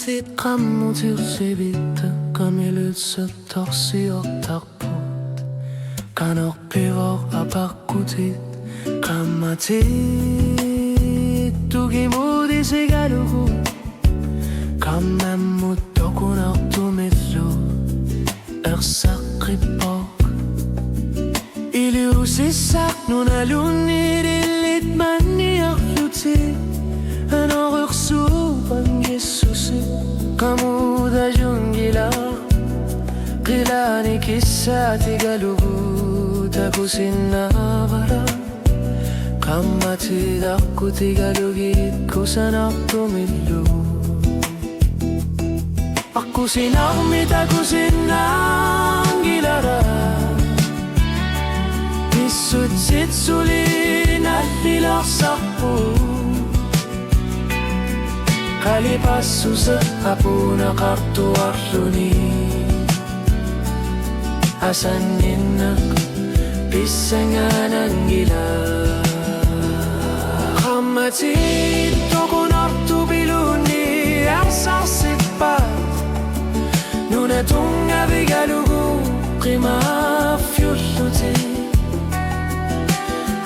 Kammatit kammutil sebitte kamilütse toksiottakput kanokpivor apakkutit kammatit tugimuudisi kälugu kammemmut tokunartumillu ersaqqippok iliusissaqnunalunnirillit manniarlutit anorursuupan Jesusi kamuuda jungila qilani kissaati galugu takusinnavara kammatidakkuti galugit kusanartumillu akkusinarmi takusinnangilara missutsit sulinallilarsarpu kalipassusa apuna qartuarluni asanninnak pissanganangila qammatit toqunartubiluni arsarsippat nunatunga vigalugu qimaafyulluti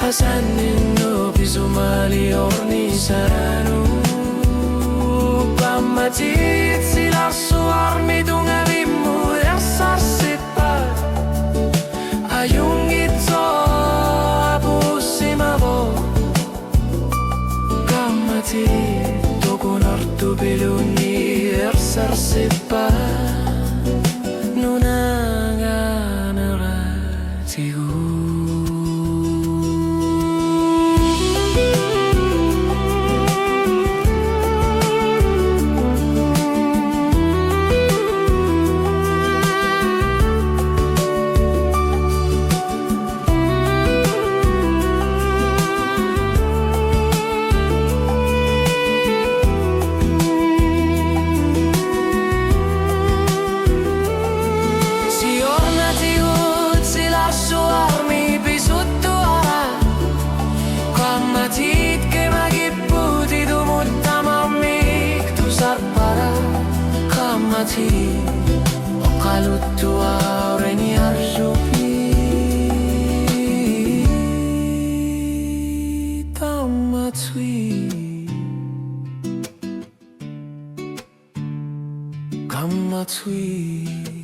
asanninno pisumali ornisanu Kammatit silarsuarmi tungavimmu ersarsipat ajungitso apussimavo Kammatit tokunartupiluni ersarsipat nunanganeratigu Qaluttu aureni arsupi Kammatui